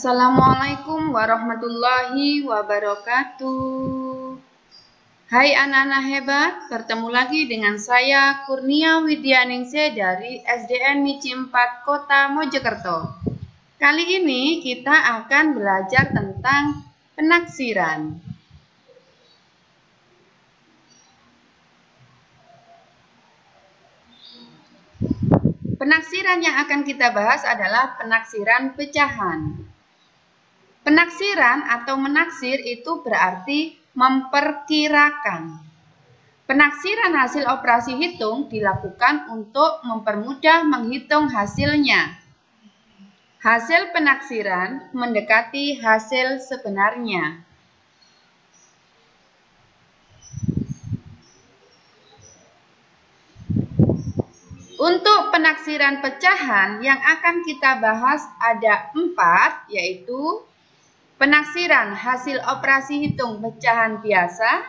Assalamualaikum warahmatullahi wabarakatuh. Hai anak-anak hebat, bertemu lagi dengan saya Kurnia Widyaningsih dari SDN Miji 4 Kota Mojokerto. Kali ini kita akan belajar tentang penaksiran. Penaksiran yang akan kita bahas adalah penaksiran pecahan. Penaksiran atau menaksir itu berarti memperkirakan. Penaksiran hasil operasi hitung dilakukan untuk mempermudah menghitung hasilnya. Hasil penaksiran mendekati hasil sebenarnya. Untuk penaksiran pecahan yang akan kita bahas ada 4, yaitu penaksiran hasil operasi hitung pecahan biasa,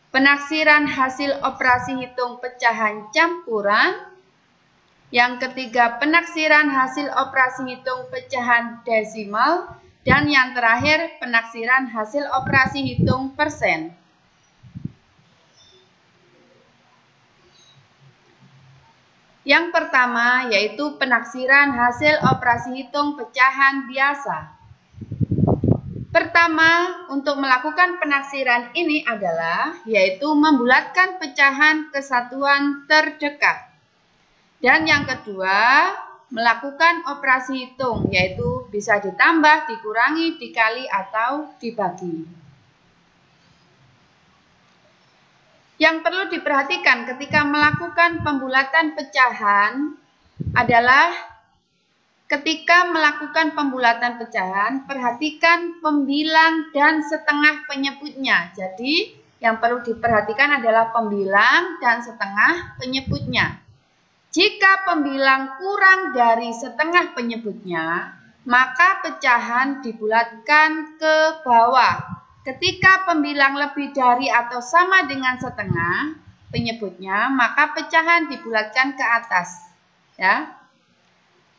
penaksiran hasil operasi hitung pecahan campuran, yang ketiga penaksiran hasil operasi hitung pecahan desimal, dan yang terakhir penaksiran hasil operasi hitung persen. Yang pertama yaitu penaksiran hasil operasi hitung pecahan biasa. Pertama, untuk melakukan penaksiran ini adalah yaitu membulatkan pecahan ke satuan terdekat. Dan yang kedua, melakukan operasi hitung yaitu bisa ditambah, dikurangi, dikali atau dibagi. Yang perlu diperhatikan ketika melakukan pembulatan pecahan adalah ketika melakukan pembulatan pecahan, perhatikan pembilang dan setengah penyebutnya. Jadi, yang perlu diperhatikan adalah pembilang dan setengah penyebutnya. Jika pembilang kurang dari setengah penyebutnya, maka pecahan dibulatkan ke bawah. Ketika pembilang lebih dari atau sama dengan setengah penyebutnya, maka pecahan dibulatkan ke atas. Ya.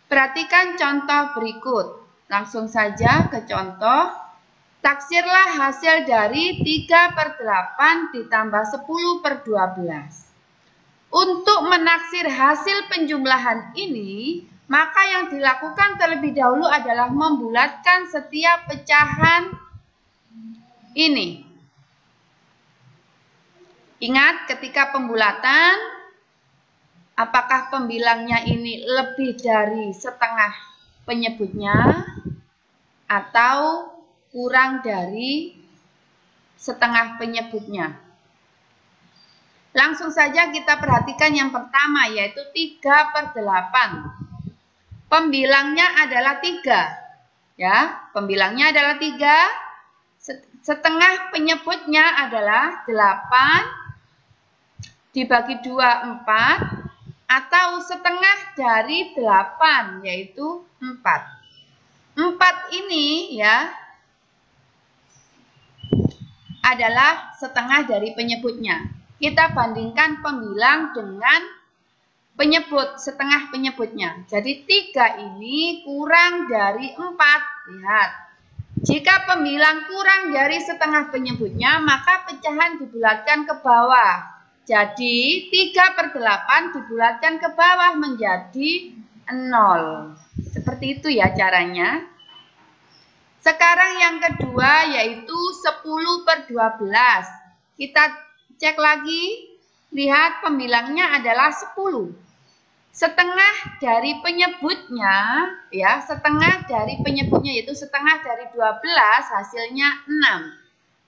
Perhatikan contoh berikut. Langsung saja ke contoh. Taksirlah hasil dari 3/8 ditambah 10/12. Untuk menaksir hasil penjumlahan ini, maka yang dilakukan terlebih dahulu adalah membulatkan setiap pecahan ini. Ingat ketika pembulatan, apakah pembilangnya ini lebih dari setengah penyebutnya atau kurang dari setengah penyebutnya. Langsung saja kita perhatikan yang pertama yaitu 3/8. Pembilangnya adalah 3. Ya, pembilangnya adalah 3. Setengah penyebutnya adalah 8 dibagi 2, 4, atau setengah dari 8 yaitu 4. 4 ini ya adalah setengah dari penyebutnya. Kita bandingkan pembilang dengan penyebut, setengah penyebutnya. Jadi 3 ini kurang dari 4. Lihat. Jika pembilang kurang dari setengah penyebutnya, maka pecahan dibulatkan ke bawah. Jadi 3/8 dibulatkan ke bawah menjadi 0. Seperti itu ya caranya. Sekarang yang kedua yaitu 10/12. Kita cek lagi, lihat pembilangnya adalah 10. Setengah dari penyebutnya, ya, setengah dari penyebutnya yaitu setengah dari 12 hasilnya 6.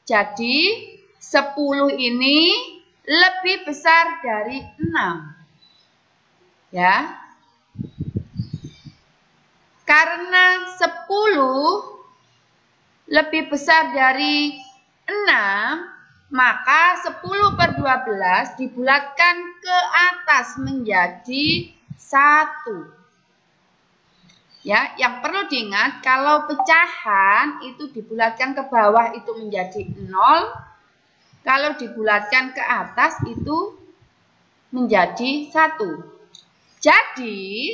Jadi 10 ini lebih besar dari 6. Ya. Karena 10 lebih besar dari 6, maka 10/12 dibulatkan ke atas menjadi 1. Ya, yang perlu diingat kalau pecahan itu dibulatkan ke bawah itu menjadi 0, kalau dibulatkan ke atas itu menjadi 1. Jadi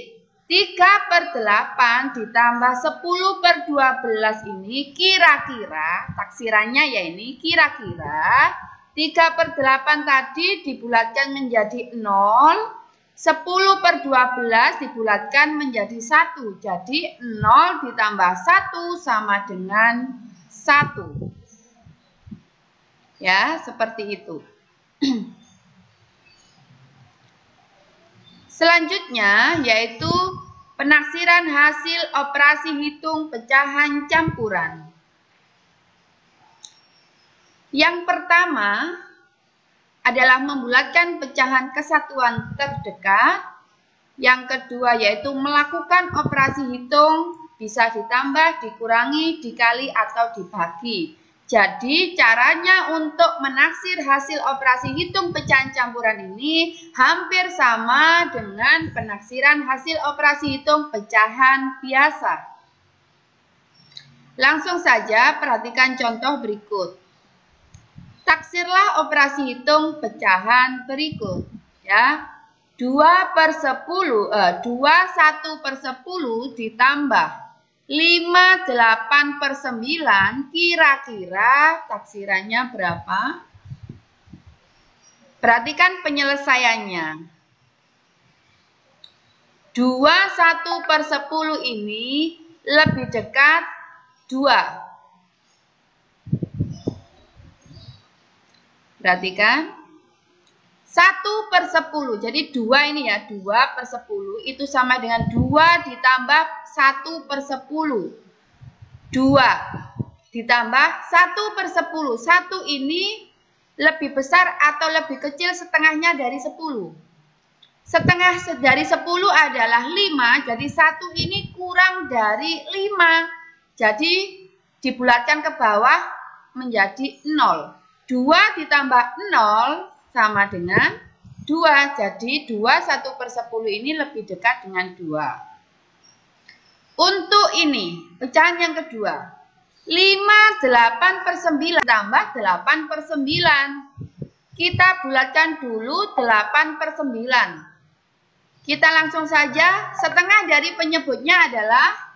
3/8 ditambah 10/12 ini kira-kira, taksirannya ya ini, kira-kira 3/8 tadi dibulatkan menjadi 0, 10/12 dibulatkan menjadi 1. Jadi 0 ditambah 1 sama dengan 1. Ya, seperti itu. Selanjutnya yaitu penaksiran hasil operasi hitung pecahan campuran. Yang pertama adalah membulatkan pecahan kesatuan terdekat. Yang kedua yaitu melakukan operasi hitung, bisa ditambah, dikurangi, dikali, atau dibagi. Jadi caranya untuk menaksir hasil operasi hitung pecahan campuran ini hampir sama dengan penaksiran hasil operasi hitung pecahan biasa. Langsung saja perhatikan contoh berikut. Taksirlah operasi hitung pecahan berikut. Ya, 21/10 ditambah 5/8/9 kira-kira taksirannya berapa? Perhatikan penyelesaiannya. 21/10 ini lebih dekat 2. Perhatikan. 1/10. Jadi 2 ini ya, 2/10 itu sama dengan 2 ditambah 1/10. 2 ditambah 1/10. 1 ini lebih besar atau lebih kecil setengahnya dari 10. Setengah dari 10 adalah 5, jadi 1 ini kurang dari 5. Jadi dibulatkan ke bawah menjadi 0. 2 ditambah 0 sama dengan 2. Jadi 1/10 ini lebih dekat dengan 2. Untuk ini, pecahan yang kedua. 5/8/9 tambah 8/9. Kita bulatkan dulu 8/9. Kita langsung saja, setengah dari penyebutnya adalah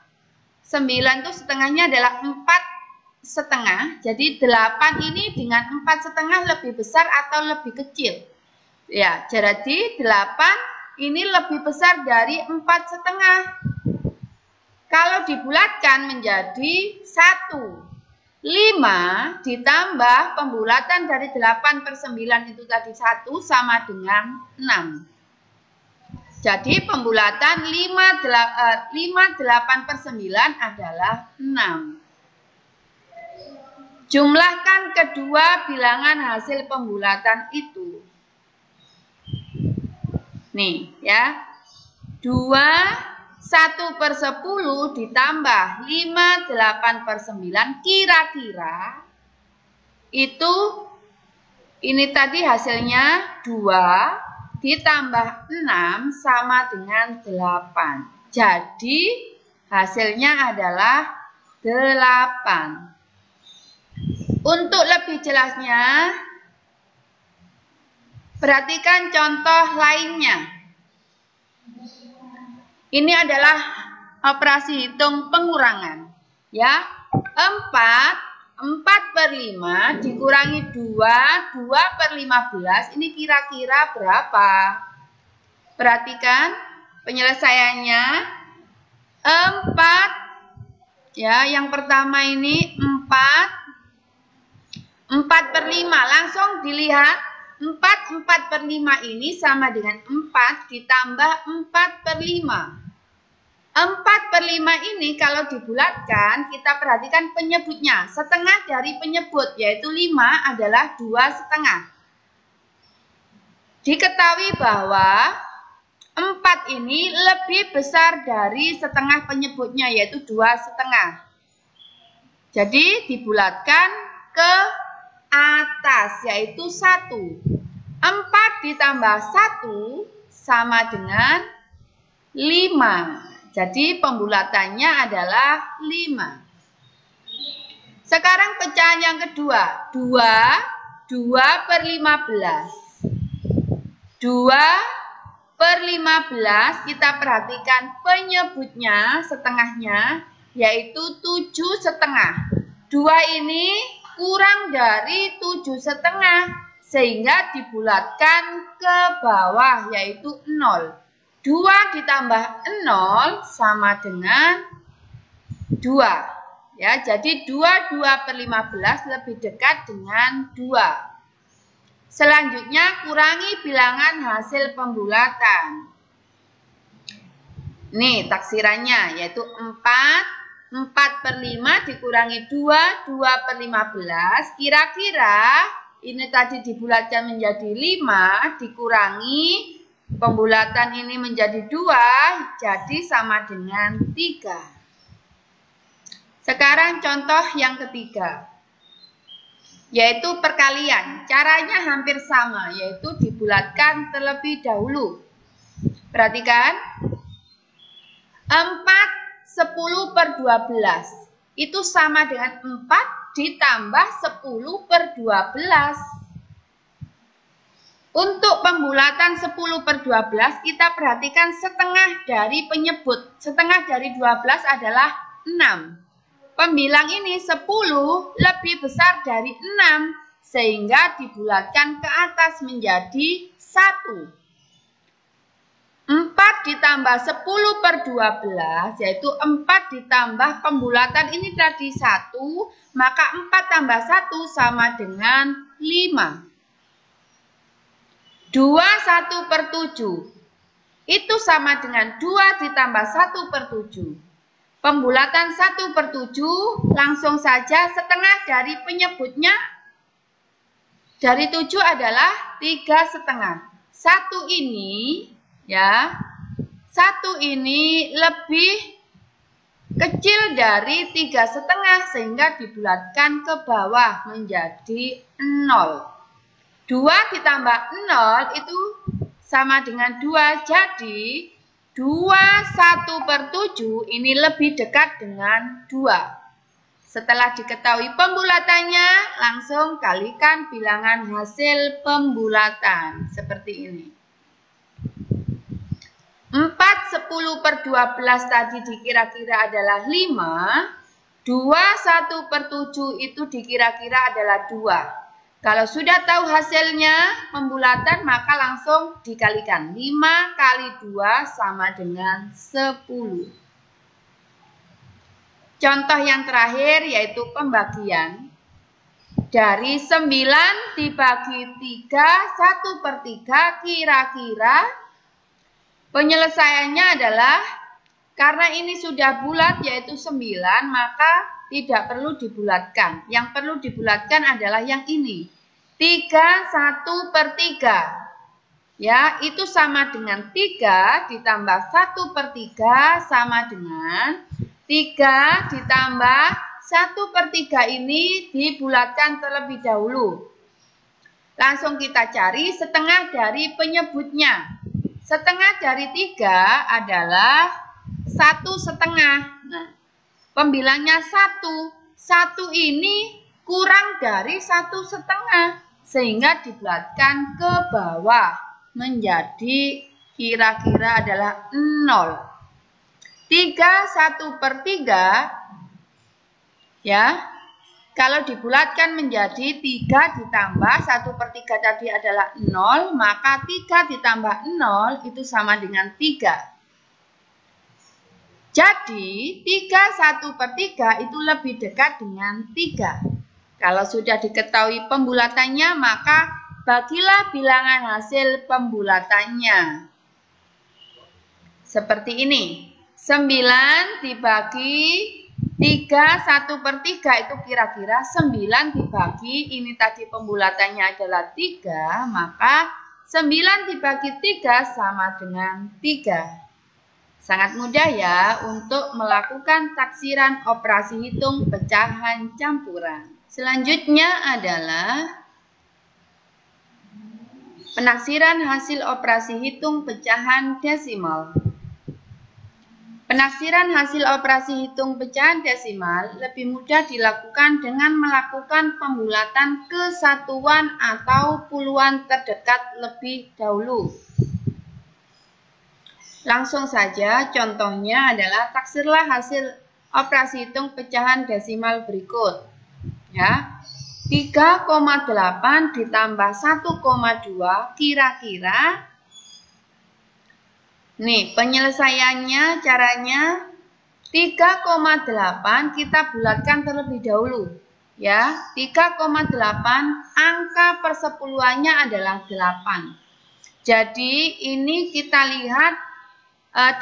9 itu setengahnya adalah 4,5. Jadi 8 ini dengan 4,5 lebih besar atau lebih kecil? Ya, jadi 8 ini lebih besar dari 4,5. Kalau dibulatkan menjadi 1. 5 ditambah pembulatan dari 8/9 itu tadi 1 sama dengan 6. Jadi pembulatan 5/8/9 adalah 6. Jumlahkan kedua bilangan hasil pembulatan itu. Nih ya. 1/10 ditambah 5/8/9 kira-kira itu ini tadi hasilnya 2 ditambah 6 sama dengan 8. Jadi hasilnya adalah 8. Untuk lebih jelasnya, perhatikan contoh lainnya. Ini adalah operasi hitung pengurangan. Ya, 4/5 dikurangi 2/15. Ini kira-kira berapa? Perhatikan penyelesaiannya. 4. Ya, yang pertama ini 4/5. Langsung dilihat. 4/5 ini sama dengan 4 ditambah 4/5. 4/5 ini kalau dibulatkan, kita perhatikan penyebutnya. Setengah dari penyebut, yaitu 5 adalah 2,5. Diketahui bahwa 4 ini lebih besar dari setengah penyebutnya, yaitu 2,5. Jadi dibulatkan ke atas, yaitu 1. 4 ditambah 1 sama dengan 5. Jadi pembulatannya adalah 5. Sekarang pecahan yang kedua. 2/15. 2 per 15, kita perhatikan penyebutnya, setengahnya, yaitu 7,5. 2 ini kurang dari 7,5, sehingga dibulatkan ke bawah, yaitu 0. 2 ditambah 0 sama dengan 2. Ya, jadi 22 per 15 lebih dekat dengan 2. Selanjutnya, kurangi bilangan hasil pembulatan. Nih taksirannya, yaitu 4 per 5 dikurangi 2 per 15. Kira-kira ini tadi dibulatkan menjadi 5, dikurangi pembulatan ini menjadi 2, jadi sama dengan 3. Sekarang contoh yang ketiga, yaitu perkalian. Caranya hampir sama, yaitu dibulatkan terlebih dahulu. Perhatikan, 4/10 per 12. Itu sama dengan 4 ditambah 10 per 12. Untuk pembulatan 10 per 12, kita perhatikan setengah dari penyebut. Setengah dari 12 adalah 6. Pembilang ini 10 lebih besar dari 6, sehingga dibulatkan ke atas menjadi 1. 4 ditambah 10 per 12, yaitu 4 ditambah pembulatan ini tadi 1, maka 4 tambah 1 sama dengan 5. 21 per 7, itu sama dengan 2 ditambah 1 per 7. Pembulatan 1 per 7, langsung saja setengah dari penyebutnya dari 7 adalah 3,5. 1 ini, ya, 1 ini lebih kecil dari 3,5, sehingga dibulatkan ke bawah menjadi 0. 2 ditambah 0 itu sama dengan 2, jadi 21 per 7 ini lebih dekat dengan 2. Setelah diketahui pembulatannya, langsung kalikan bilangan hasil pembulatan. Seperti ini. 4/10 per 12 tadi dikira-kira adalah 5. 21 per 7 itu dikira-kira adalah 2. Kalau sudah tahu hasilnya pembulatan, maka langsung dikalikan. 5 kali 2 sama dengan 10. Contoh yang terakhir yaitu pembagian. Dari 9 dibagi 3, 1 per 3, kira-kira penyelesaiannya adalah, karena ini sudah bulat yaitu 9, maka tidak perlu dibulatkan. Yang perlu dibulatkan adalah yang ini. 3, 1 per 3. Ya, itu sama dengan 3 ditambah 1 per 3 sama dengan 3 ditambah 1 per 3 ini dibulatkan terlebih dahulu. Langsung kita cari setengah dari penyebutnya. Setengah dari 3 adalah 1,5. Nah, pembilangnya 1. 1 ini kurang dari 1,5, sehingga dibulatkan ke bawah menjadi kira-kira adalah 0. 3, 1 per 3, ya, kalau dibulatkan menjadi 3 ditambah 1 per 3 tadi adalah 0, maka 3 ditambah 0 itu sama dengan 3. Jadi, 3, 1 per 3 itu lebih dekat dengan 3. Kalau sudah diketahui pembulatannya, maka bagilah bilangan hasil pembulatannya. Seperti ini. 9 dibagi 3, 1 per 3 itu kira-kira 9 dibagi, ini tadi pembulatannya adalah 3, maka 9 dibagi 3 sama dengan 3. Sangat mudah ya untuk melakukan taksiran operasi hitung pecahan campuran. Selanjutnya adalah penaksiran hasil operasi hitung pecahan desimal. Penaksiran hasil operasi hitung pecahan desimal lebih mudah dilakukan dengan melakukan pembulatan ke satuan atau puluhan terdekat lebih dahulu. Langsung saja, contohnya adalah taksirlah hasil operasi hitung pecahan desimal berikut. Ya, 3,8 ditambah 1,2 kira-kira. Nih, penyelesaiannya caranya 3,8 kita bulatkan terlebih dahulu. Ya, 3,8 angka persepuluhannya adalah 8. Jadi ini kita lihat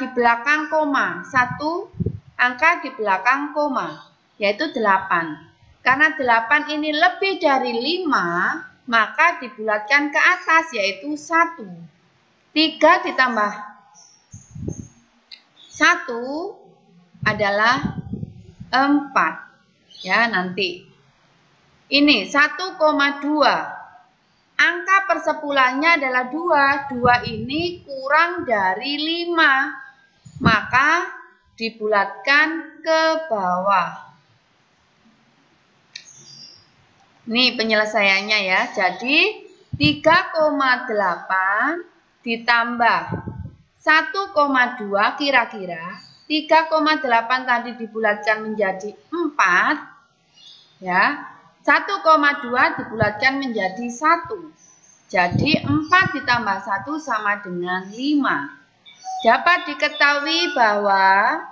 di belakang koma, satu angka di belakang koma, yaitu 8. Karena 8 ini lebih dari 5, maka dibulatkan ke atas, yaitu 1. 3 ditambah 1 adalah 4. Ya, nanti. Ini 1,2. Angka persepuluhannya adalah 2. 2 ini kurang dari 5. Maka dibulatkan ke bawah. Ini penyelesaiannya ya. Jadi 3,8 ditambah 1,2 kira-kira. 3,8 tadi dibulatkan menjadi 4. Ya. 1,2 dibulatkan menjadi 1. Jadi 4 ditambah 1 sama dengan 5. Dapat diketahui bahwa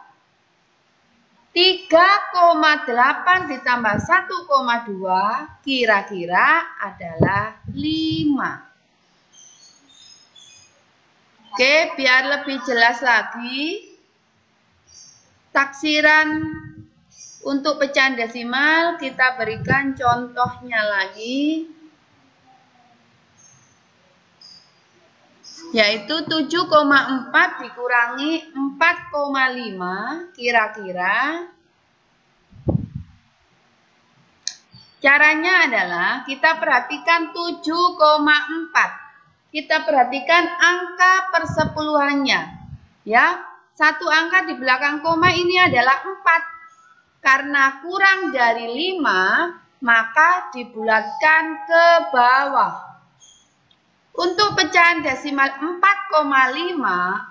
3,8 ditambah 1,2 kira-kira adalah 5. Oke, biar lebih jelas lagi, taksiran untuk pecahan desimal kita berikan contohnya lagi, yaitu 7,4 dikurangi 4,5 kira-kira. Caranya adalah kita perhatikan 7,4. Kita perhatikan angka persepuluhannya. Ya, satu angka di belakang koma ini adalah 4. Karena kurang dari 5, maka dibulatkan ke bawah. Untuk pecahan desimal 4,5,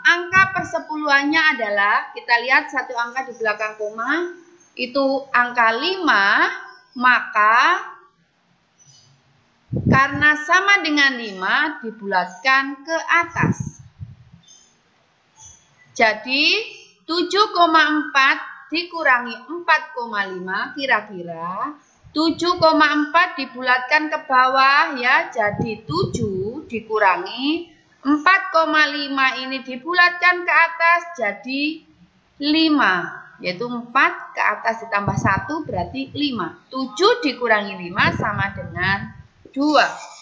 angka persepuluhannya adalah, kita lihat satu angka di belakang koma, itu angka 5, maka karena sama dengan 5, dibulatkan ke atas. Jadi, 7,4 dikurangi 4,5 kira-kira 7,4 dibulatkan ke bawah ya, jadi 7 dikurangi 4,5 ini dibulatkan ke atas jadi 5, yaitu 4 ke atas ditambah 1 berarti 5. 7 dikurangi 5 sama dengan 2.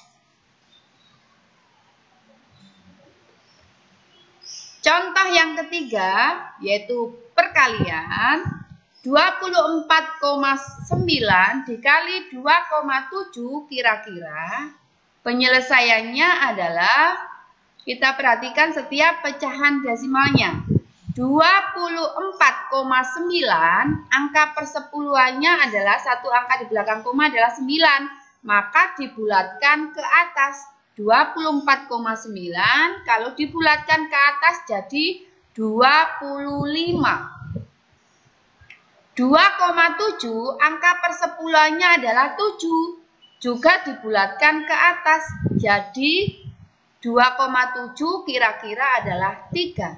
Contoh yang ketiga yaitu perkalian 24,9 dikali 2,7 kira-kira. Penyelesaiannya adalah kita perhatikan setiap pecahan desimalnya. 24,9 angka persepuluhannya adalah satu angka di belakang koma adalah 9, maka dibulatkan ke atas. 24,9 kalau dibulatkan ke atas jadi 25. 2,7 angka persepuluhannya adalah 7, juga dibulatkan ke atas jadi 2,7 kira-kira adalah 3.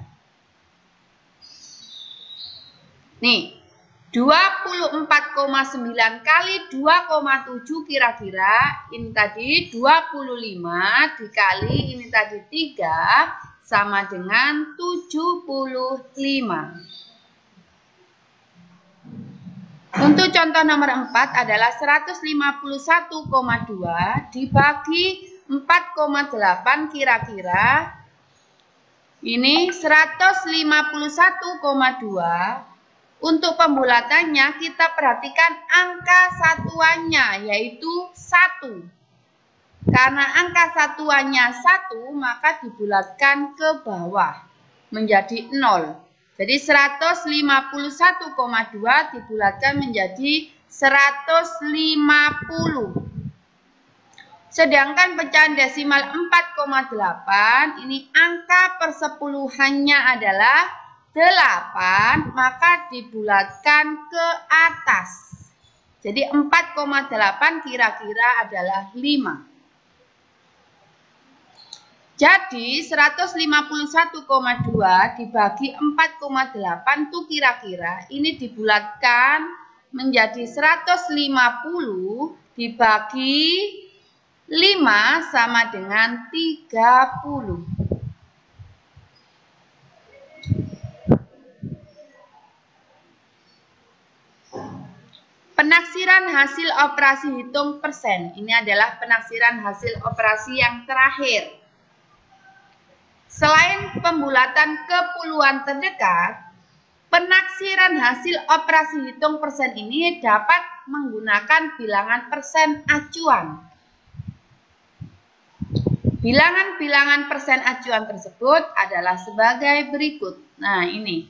Nih, 24,9 kali 2,7 kira-kira ini tadi 25 dikali ini tadi 3 sama dengan 75. Untuk contoh nomor 4 adalah 151,2 dibagi 4,8 kira-kira ini 151,2. Untuk pembulatannya kita perhatikan angka satuannya yaitu 1. Karena angka satuannya 1 maka dibulatkan ke bawah menjadi 0. Jadi 151,2 dibulatkan menjadi 150. Sedangkan pecahan desimal 4,8 ini angka persepuluhannya adalah 8, maka dibulatkan ke atas. Jadi 4,8 kira-kira adalah 5. Jadi 151,2 dibagi 4,8 itu kira-kira ini dibulatkan menjadi 150 dibagi 5 sama dengan 30. Penaksiran hasil operasi hitung persen. Ini adalah penaksiran hasil operasi yang terakhir. Selain pembulatan ke puluhan terdekat, penaksiran hasil operasi hitung persen ini dapat menggunakan bilangan persen acuan. Bilangan-bilangan persen acuan tersebut adalah sebagai berikut. Nah, ini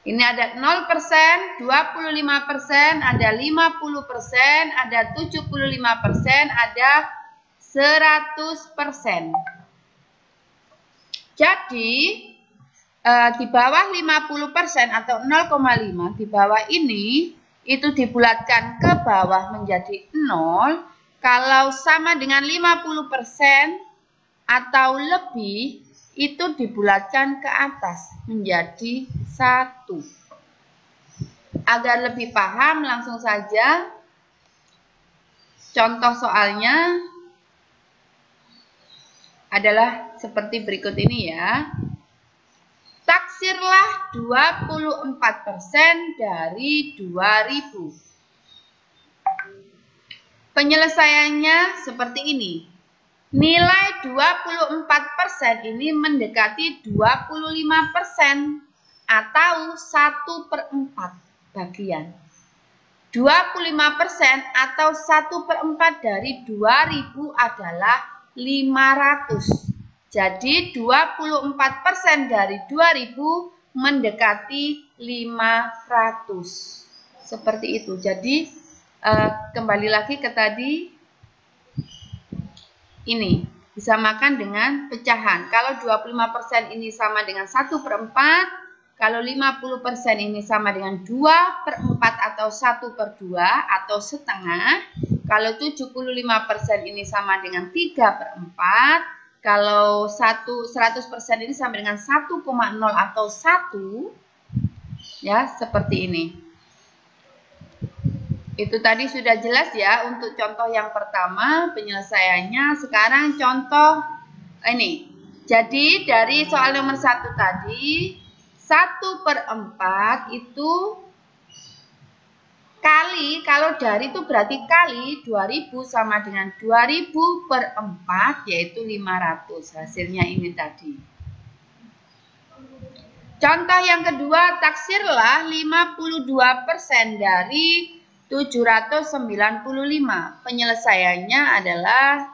ada 0%, 25%, ada 50%, ada 75%, ada 100%. Jadi, di bawah 50% atau 0,5 di bawah ini, itu dibulatkan ke bawah menjadi 0. Kalau sama dengan 50% atau lebih, itu dibulatkan ke atas menjadi 1. Agar lebih paham, langsung saja contoh soalnya adalah seperti berikut ini ya. Taksirlah 24% dari 2000. Penyelesaiannya seperti ini. Nilai 24% ini mendekati 25% atau 1/4 bagian. 25% atau 1/4 dari 2000 adalah 500. Jadi 24% dari 2000 mendekati 500. Seperti itu. Jadi kembali lagi ke tadi, ini disamakan dengan pecahan. Kalau 25% ini sama dengan 1/4, kalau 50% ini sama dengan 2/4 atau 1/2 atau setengah. Kalau 75% ini sama dengan 3/4. Kalau 100% ini sama dengan 1,0 atau 1. Ya, seperti ini. Itu tadi sudah jelas ya untuk contoh yang pertama penyelesaiannya. Sekarang contoh ini. Jadi dari soal nomor 1 tadi, 1/4 itu kali, kalau dari itu berarti kali 2000 sama dengan 2000/4 yaitu 500. Hasilnya ini tadi. Contoh yang kedua, taksirlah 52% dari 795. Penyelesaiannya adalah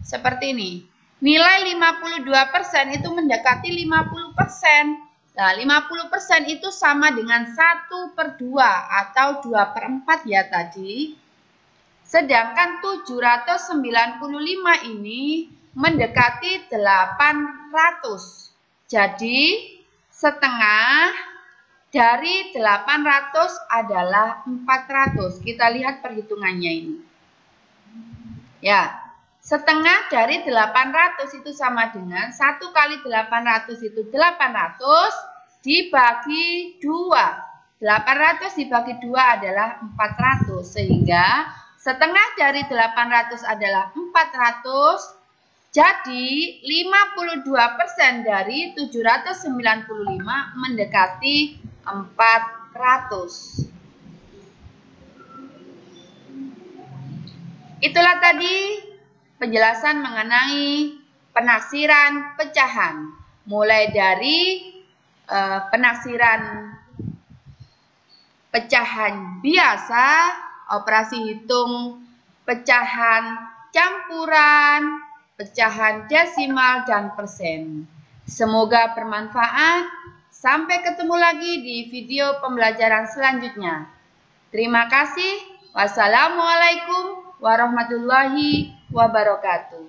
seperti ini. Nilai 52% itu mendekati 50%. Nah, 50% itu sama dengan 1/2 atau 2/4 ya tadi. Sedangkan 795 ini mendekati 800. Jadi, setengah dari 800 adalah 400. Kita lihat perhitungannya ini. Ya, setengah dari 800 itu sama dengan 1 kali 800 itu 800 dibagi 2. 800 dibagi 2 adalah 400. Sehingga setengah dari 800 adalah 400. Jadi 52% dari 795 mendekati 400. Itulah tadi penjelasan mengenai penaksiran pecahan. Mulai dari penaksiran pecahan biasa, operasi hitung pecahan campuran, pecahan desimal, dan persen. Semoga bermanfaat. Sampai ketemu lagi di video pembelajaran selanjutnya. Terima kasih. Wassalamualaikum warahmatullahi wabarakatuh.